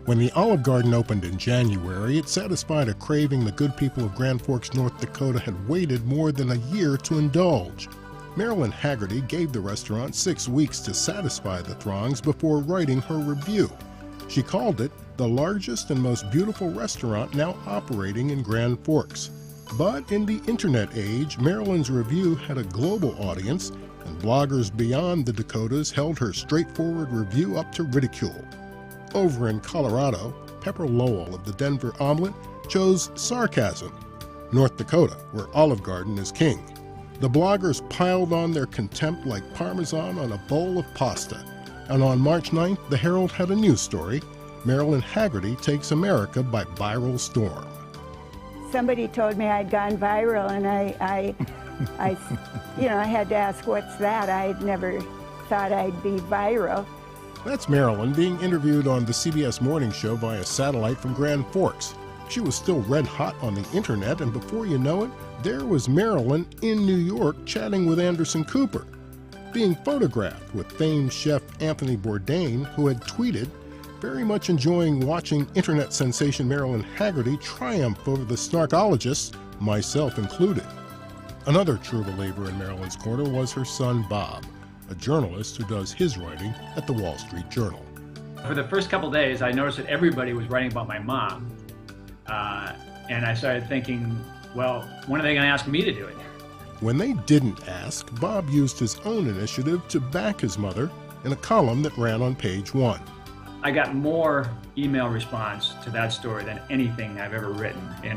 When the Olive Garden opened in January, it satisfied a craving the good people of Grand Forks, North Dakota had waited more than a year to indulge. Marilyn Hagerty gave the restaurant 6 weeks to satisfy the throngs before writing her review. She called it the largest and most beautiful restaurant now operating in Grand Forks. But in the internet age, Marilyn's review had a global audience, and bloggers beyond the Dakotas held her straightforward review up to ridicule. Over in Colorado, Pepper Lowell of the Denver Omelet chose sarcasm. North Dakota, where Olive Garden is king. The bloggers piled on their contempt like parmesan on a bowl of pasta. And on March 9th, the Herald had a news story. Marilyn Hagerty takes America by viral storm. Somebody told me I'd gone viral, and I had to ask, what's that? I'd never thought I'd be viral. That's Marilyn being interviewed on the CBS Morning Show via satellite from Grand Forks. She was still red hot on the internet, and before you know it, there was Marilyn in New York chatting with Anderson Cooper, being photographed with famed chef Anthony Bourdain, who had tweeted, very much enjoying watching internet sensation Marilyn Hagerty triumph over the snarkologists, myself included. Another true believer in Marilyn's corner was her son Bob, a journalist who does his writing at the Wall Street Journal. For the first couple days, I noticed that everybody was writing about my mom. And I started thinking, well, when are they going to ask me to do it? When they didn't ask, Bob used his own initiative to back his mother in a column that ran on page 1. I got more email response to that story than anything I've ever written in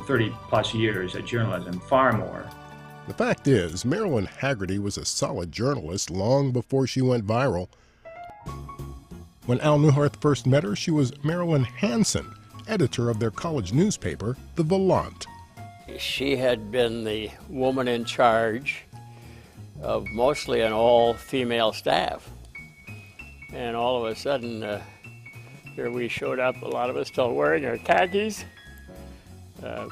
30 plus years of journalism, far more. The fact is, Marilyn Hagerty was a solid journalist long before she went viral. When Al Neuharth first met her, she was Marilyn Hansen, editor of their college newspaper, The Volant. She had been the woman in charge of mostly an all-female staff. And all of a sudden, here we showed up, a lot of us still wearing our khakis,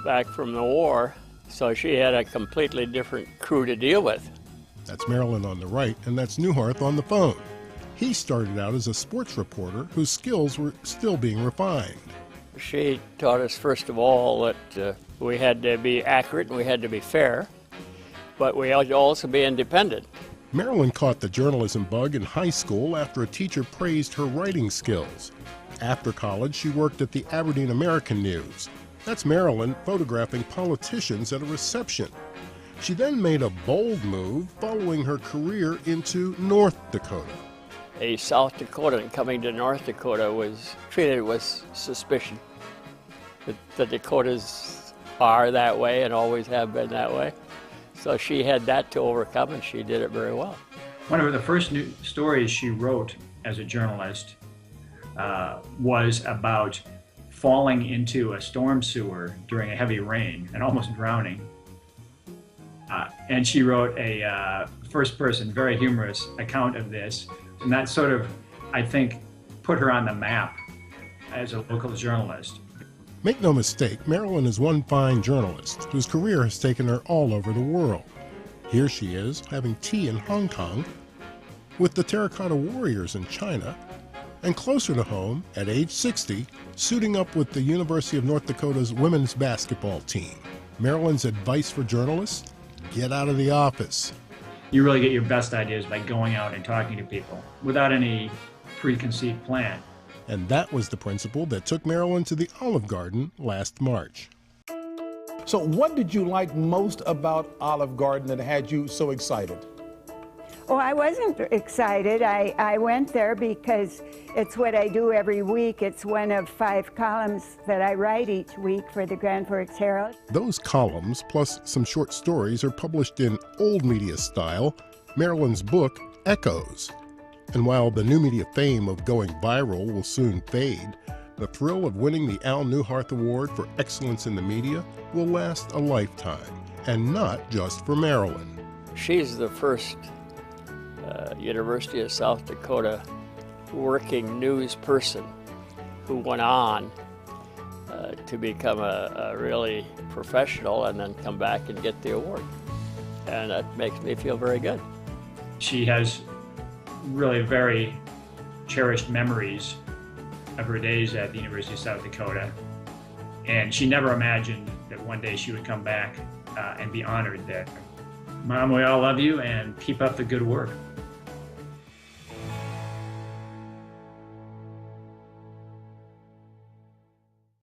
back from the war. So she had a completely different crew to deal with. That's Marilyn on the right, and that's Neuharth on the phone. He started out as a sports reporter whose skills were still being refined. She taught us, first of all, that we had to be accurate and we had to be fair, but we had to also be independent. Marilyn caught the journalism bug in high school after a teacher praised her writing skills. After college, she worked at the Aberdeen American News. That's Marilyn photographing politicians at a reception. She then made a bold move following her career into North Dakota. A South Dakotan coming to North Dakota was treated with suspicion. The Dakotas are that way and always have been that way. So she had that to overcome, and she did it very well. One of the first stories she wrote as a journalist was about falling into a storm sewer during a heavy rain and almost drowning. And she wrote a first-person, very humorous account of this. And that sort of, I think, put her on the map as a local journalist. Make no mistake, Marilyn is one fine journalist whose career has taken her all over the world. Here she is, having tea in Hong Kong, with the Terracotta Warriors in China, and closer to home, at age 60, suiting up with the University of North Dakota's women's basketball team. Marilyn's advice for journalists? Get out of the office. You really get your best ideas by going out and talking to people without any preconceived plan. And that was the principle that took Marilyn to the Olive Garden last March. So what did you like most about Olive Garden that had you so excited? Oh, I wasn't excited. I went there because it's what I do every week. It's one of 5 columns that I write each week for the Grand Forks Herald. Those columns, plus some short stories, are published in old media style, Marilyn's book, Echoes. And while the new media fame of going viral will soon fade, the thrill of winning the Al Neuharth Award for Excellence in the Media will last a lifetime, and not just for Marilyn. She's the first University of South Dakota working news person who went on to become a really professional and then come back and get the award. And that makes me feel very good. She has really very cherished memories of her days at the University of South Dakota. And she never imagined that one day she would come back and be honored there. Mom, we all love you and keep up the good work.